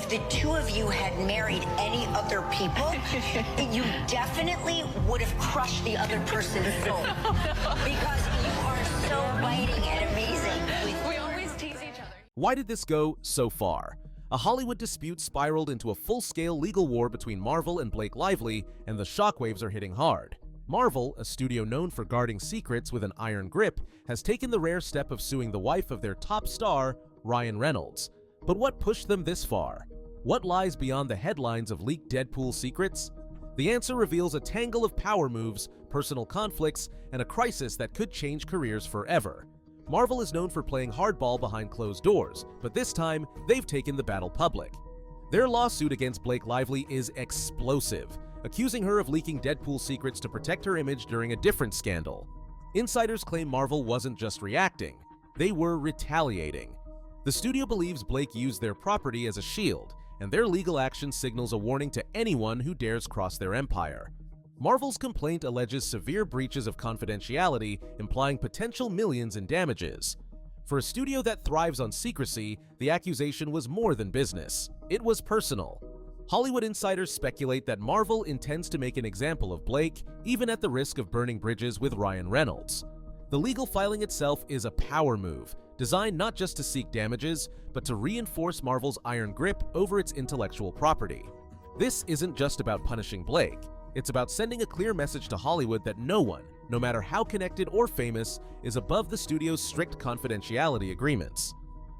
if the two of you had married any other people, you definitely would have crushed the other person's soul. Because you are so biting and amazing. We always tease each other. Why did this go so far? A Hollywood dispute spiraled into a full-scale legal war between Marvel and Blake Lively, and the shockwaves are hitting hard. Marvel, a studio known for guarding secrets with an iron grip, has taken the rare step of suing the wife of their top star, Ryan Reynolds. But what pushed them this far? What lies beyond the headlines of leaked Deadpool secrets? The answer reveals a tangle of power moves, personal conflicts, and a crisis that could change careers forever. Marvel is known for playing hardball behind closed doors, but this time, they've taken the battle public. Their lawsuit against Blake Lively is explosive, accusing her of leaking Deadpool secrets to protect her image during a different scandal. Insiders claim Marvel wasn't just reacting, they were retaliating. The studio believes Blake used their property as a shield, and their legal action signals a warning to anyone who dares cross their empire. Marvel's complaint alleges severe breaches of confidentiality, implying potential millions in damages. For a studio that thrives on secrecy, the accusation was more than business. It was personal. Hollywood insiders speculate that Marvel intends to make an example of Blake, even at the risk of burning bridges with Ryan Reynolds. The legal filing itself is a power move, designed not just to seek damages, but to reinforce Marvel's iron grip over its intellectual property. This isn't just about punishing Blake. It's about sending a clear message to Hollywood that no one, no matter how connected or famous, is above the studio's strict confidentiality agreements.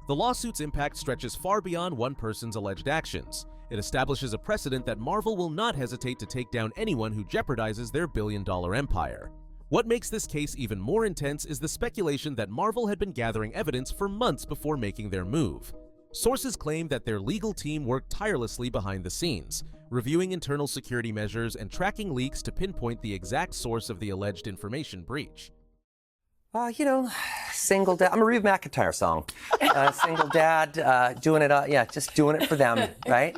The lawsuit's impact stretches far beyond one person's alleged actions. It establishes a precedent that Marvel will not hesitate to take down anyone who jeopardizes their billion-dollar empire. What makes this case even more intense is the speculation that Marvel had been gathering evidence for months before making their move. Sources claim that their legal team worked tirelessly behind the scenes, reviewing internal security measures and tracking leaks to pinpoint the exact source of the alleged information breach. Single dad. I'm a Reba McEntire song. Single dad, doing it, just doing it for them, right?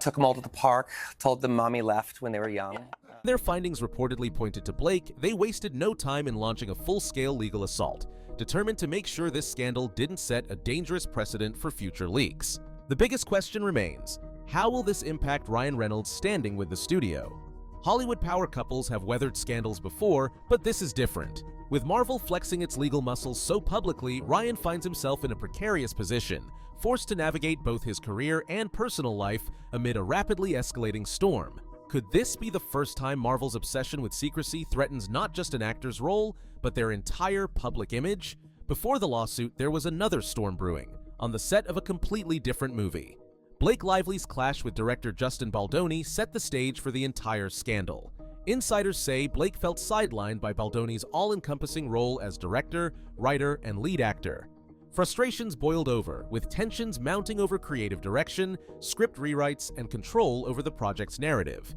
Took them all to the park, told them mommy left when they were young. Their findings reportedly pointed to Blake. They wasted no time in launching a full-scale legal assault, determined to make sure this scandal didn't set a dangerous precedent for future leaks. The biggest question remains, how will this impact Ryan Reynolds' standing with the studio? Hollywood power couples have weathered scandals before, but this is different. With Marvel flexing its legal muscles so publicly, Ryan finds himself in a precarious position, forced to navigate both his career and personal life amid a rapidly escalating storm. Could this be the first time Marvel's obsession with secrecy threatens not just an actor's role, but their entire public image? Before the lawsuit, there was another storm brewing, on the set of a completely different movie. Blake Lively's clash with director Justin Baldoni set the stage for the entire scandal. Insiders say Blake felt sidelined by Baldoni's all-encompassing role as director, writer, and lead actor. Frustrations boiled over, with tensions mounting over creative direction, script rewrites, and control over the project's narrative.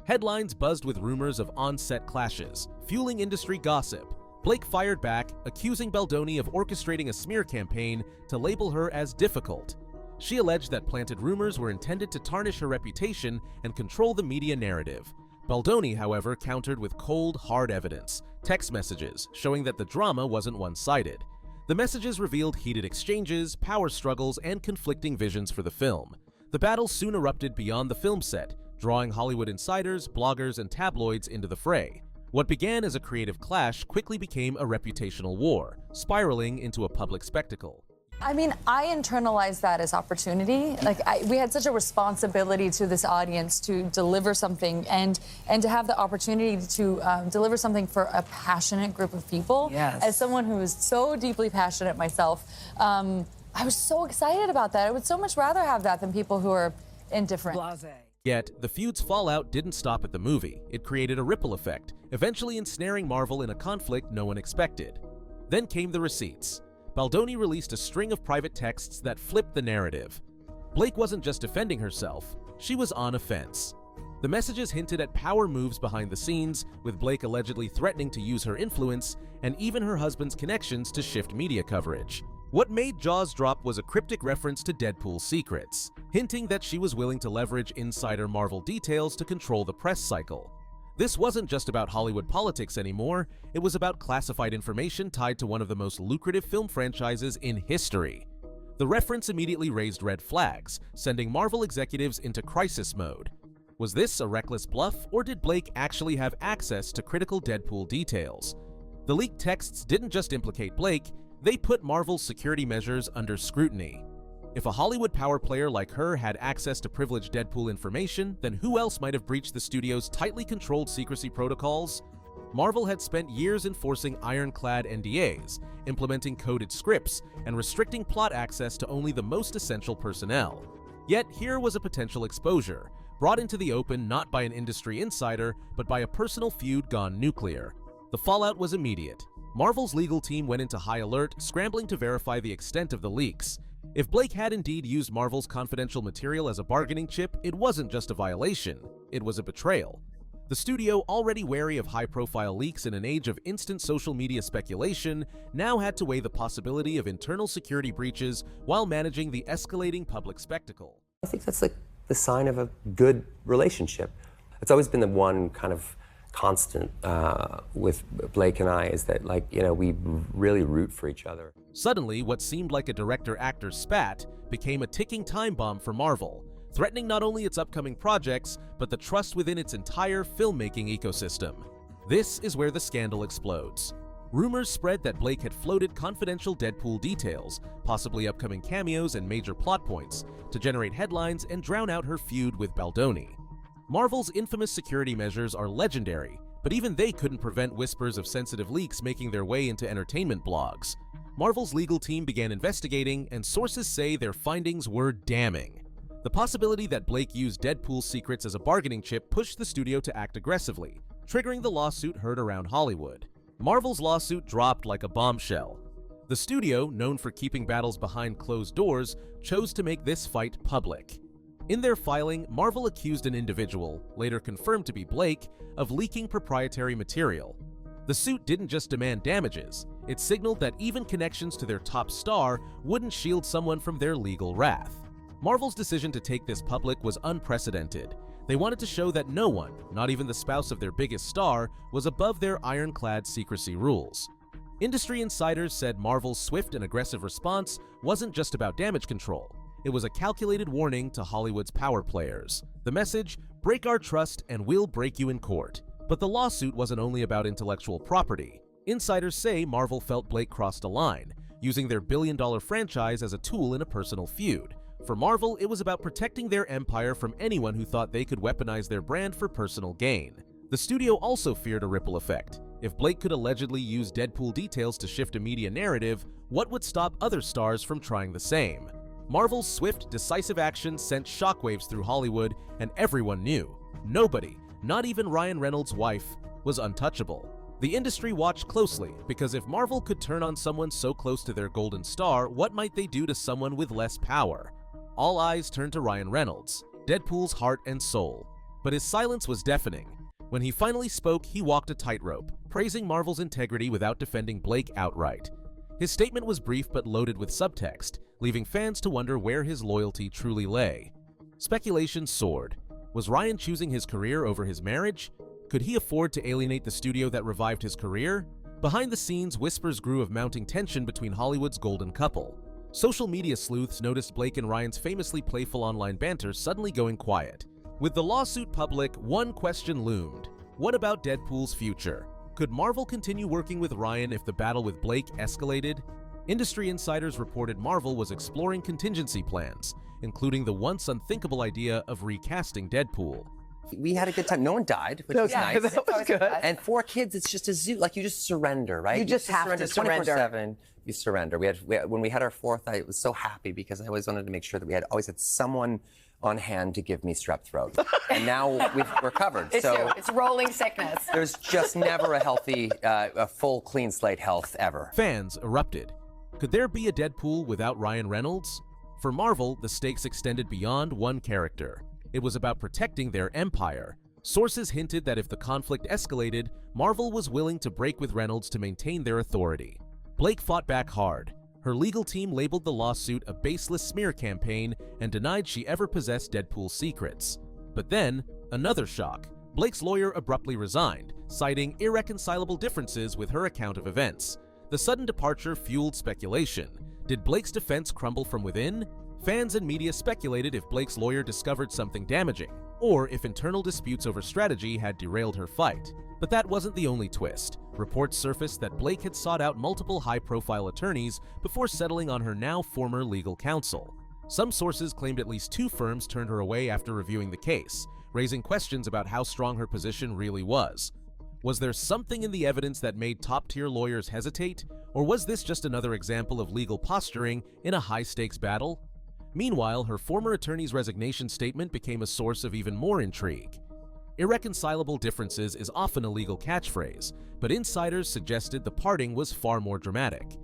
Headlines buzzed with rumors of on-set clashes, fueling industry gossip. Blake fired back, accusing Baldoni of orchestrating a smear campaign to label her as difficult. She alleged that planted rumors were intended to tarnish her reputation and control the media narrative. Baldoni, however, countered with cold, hard evidence, text messages showing that the drama wasn't one-sided. The messages revealed heated exchanges, power struggles, and conflicting visions for the film. The battle soon erupted beyond the film set, drawing Hollywood insiders, bloggers, and tabloids into the fray. What began as a creative clash quickly became a reputational war, spiraling into a public spectacle. I mean, I internalized that as opportunity. We had such a responsibility to this audience to deliver something and to have the opportunity to deliver something for a passionate group of people. Yes. As someone who is so deeply passionate myself, I was so excited about that. I would so much rather have that than people who are indifferent. Blasé. Yet, the feud's fallout didn't stop at the movie. It created a ripple effect, eventually ensnaring Marvel in a conflict no one expected. Then came the receipts. Baldoni released a string of private texts that flipped the narrative. Blake wasn't just defending herself, she was on offense. The messages hinted at power moves behind the scenes, with Blake allegedly threatening to use her influence and even her husband's connections to shift media coverage. What made jaws drop was a cryptic reference to Deadpool's secrets, hinting that she was willing to leverage insider Marvel details to control the press cycle. This wasn't just about Hollywood politics anymore, it was about classified information tied to one of the most lucrative film franchises in history. The reference immediately raised red flags, sending Marvel executives into crisis mode. Was this a reckless bluff, or did Blake actually have access to critical Deadpool details? The leaked texts didn't just implicate Blake, they put Marvel's security measures under scrutiny. If a Hollywood power player like her had access to privileged Deadpool information, then who else might have breached the studio's tightly controlled secrecy protocols? Marvel had spent years enforcing ironclad NDAs, implementing coded scripts, and restricting plot access to only the most essential personnel. Yet here was a potential exposure, brought into the open not by an industry insider, but by a personal feud gone nuclear. The fallout was immediate. Marvel's legal team went into high alert, scrambling to verify the extent of the leaks. If Blake had indeed used Marvel's confidential material as a bargaining chip, it wasn't just a violation, it was a betrayal. The studio, already wary of high-profile leaks in an age of instant social media speculation, now had to weigh the possibility of internal security breaches while managing the escalating public spectacle. I think that's like the sign of a good relationship. It's always been the one kind of constant with Blake and I, is that, like, you know, we really root for each other. Suddenly, what seemed like a director-actor spat became a ticking time bomb for Marvel, threatening not only its upcoming projects, but the trust within its entire filmmaking ecosystem. This is where the scandal explodes. Rumors spread that Blake had floated confidential Deadpool details, possibly upcoming cameos and major plot points, to generate headlines and drown out her feud with Baldoni. Marvel's infamous security measures are legendary, but even they couldn't prevent whispers of sensitive leaks making their way into entertainment blogs. Marvel's legal team began investigating, and sources say their findings were damning. The possibility that Blake used Deadpool's secrets as a bargaining chip pushed the studio to act aggressively, triggering the lawsuit heard around Hollywood. Marvel's lawsuit dropped like a bombshell. The studio, known for keeping battles behind closed doors, chose to make this fight public. In their filing, Marvel accused an individual, later confirmed to be Blake, of leaking proprietary material. The suit didn't just demand damages, it signaled that even connections to their top star wouldn't shield someone from their legal wrath. Marvel's decision to take this public was unprecedented. They wanted to show that no one, not even the spouse of their biggest star, was above their ironclad secrecy rules. Industry insiders said Marvel's swift and aggressive response wasn't just about damage control. It was a calculated warning to Hollywood's power players. The message, break our trust and we'll break you in court. But the lawsuit wasn't only about intellectual property. Insiders say Marvel felt Blake crossed a line, using their billion-dollar franchise as a tool in a personal feud. For Marvel, it was about protecting their empire from anyone who thought they could weaponize their brand for personal gain. The studio also feared a ripple effect. If Blake could allegedly use Deadpool details to shift a media narrative, what would stop other stars from trying the same? Marvel's swift, decisive action sent shockwaves through Hollywood, and everyone knew. Nobody, not even Ryan Reynolds' wife, was untouchable. The industry watched closely, because if Marvel could turn on someone so close to their golden star, what might they do to someone with less power? All eyes turned to Ryan Reynolds, Deadpool's heart and soul. But his silence was deafening. When he finally spoke, he walked a tightrope, praising Marvel's integrity without defending Blake outright. His statement was brief but loaded with subtext, leaving fans to wonder where his loyalty truly lay. Speculation soared. Was Ryan choosing his career over his marriage? Could he afford to alienate the studio that revived his career? Behind the scenes, whispers grew of mounting tension between Hollywood's golden couple. Social media sleuths noticed Blake and Ryan's famously playful online banter suddenly going quiet. With the lawsuit public, one question loomed. What about Deadpool's future? Could Marvel continue working with Ryan if the battle with Blake escalated? Industry insiders reported Marvel was exploring contingency plans, including the once unthinkable idea of recasting Deadpool. We had a good time. No one died, which was nice. That was good. And 4 kids, it's just a zoo. Like, you just surrender, right? You just have to surrender. 24/7, you surrender. When we had our 4th, I was so happy because I always wanted to make sure that we always had someone on hand to give me strep throat. And now we're covered. It's rolling sickness. There's just never a healthy, a full clean slate health ever. Fans erupted. Could there be a Deadpool without Ryan Reynolds? For Marvel, the stakes extended beyond one character. It was about protecting their empire. Sources hinted that if the conflict escalated, Marvel was willing to break with Reynolds to maintain their authority. Blake fought back hard. Her legal team labeled the lawsuit a baseless smear campaign and denied she ever possessed Deadpool's secrets. But then, another shock. Blake's lawyer abruptly resigned, citing irreconcilable differences with her account of events. The sudden departure fueled speculation. Did Blake's defense crumble from within? Fans and media speculated if Blake's lawyer discovered something damaging, or if internal disputes over strategy had derailed her fight. But that wasn't the only twist. Reports surfaced that Blake had sought out multiple high-profile attorneys before settling on her now former legal counsel. Some sources claimed at least 2 firms turned her away after reviewing the case, raising questions about how strong her position really was. Was there something in the evidence that made top-tier lawyers hesitate, or was this just another example of legal posturing in a high-stakes battle? Meanwhile, her former attorney's resignation statement became a source of even more intrigue. Irreconcilable differences is often a legal catchphrase, but insiders suggested the parting was far more dramatic.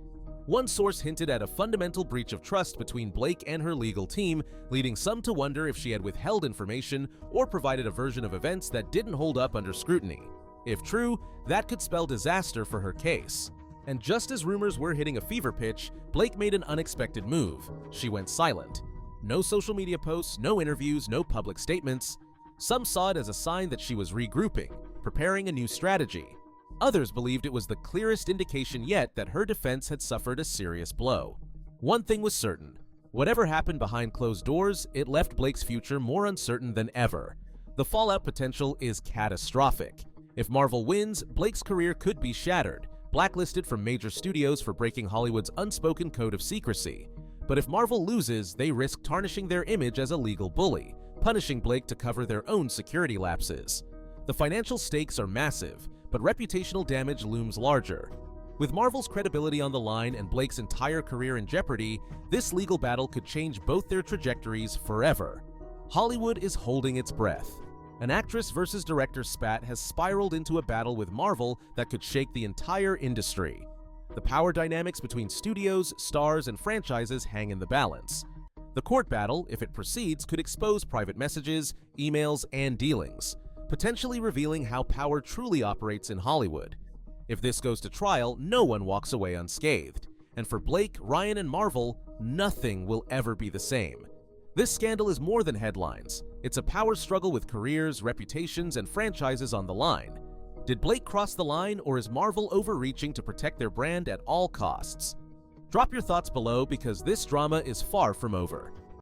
One source hinted at a fundamental breach of trust between Blake and her legal team, leading some to wonder if she had withheld information or provided a version of events that didn't hold up under scrutiny. If true, that could spell disaster for her case. And just as rumors were hitting a fever pitch, Blake made an unexpected move. She went silent. No social media posts, no interviews, no public statements. Some saw it as a sign that she was regrouping, preparing a new strategy. Others believed it was the clearest indication yet that her defense had suffered a serious blow. One thing was certain. Whatever happened behind closed doors, it left Blake's future more uncertain than ever. The fallout potential is catastrophic. If Marvel wins, Blake's career could be shattered, blacklisted from major studios for breaking Hollywood's unspoken code of secrecy. But if Marvel loses, they risk tarnishing their image as a legal bully, punishing Blake to cover their own security lapses. The financial stakes are massive, but reputational damage looms larger. With Marvel's credibility on the line and Blake's entire career in jeopardy, this legal battle could change both their trajectories forever. Hollywood is holding its breath. An actress versus director spat has spiraled into a battle with Marvel that could shake the entire industry. The power dynamics between studios, stars, and franchises hang in the balance. The court battle, if it proceeds, could expose private messages, emails, and dealings, potentially revealing how power truly operates in Hollywood. If this goes to trial, no one walks away unscathed. And for Blake, Ryan, and Marvel, nothing will ever be the same. This scandal is more than headlines. It's a power struggle with careers, reputations, and franchises on the line. Did Blake cross the line, or is Marvel overreaching to protect their brand at all costs? Drop your thoughts below because this drama is far from over.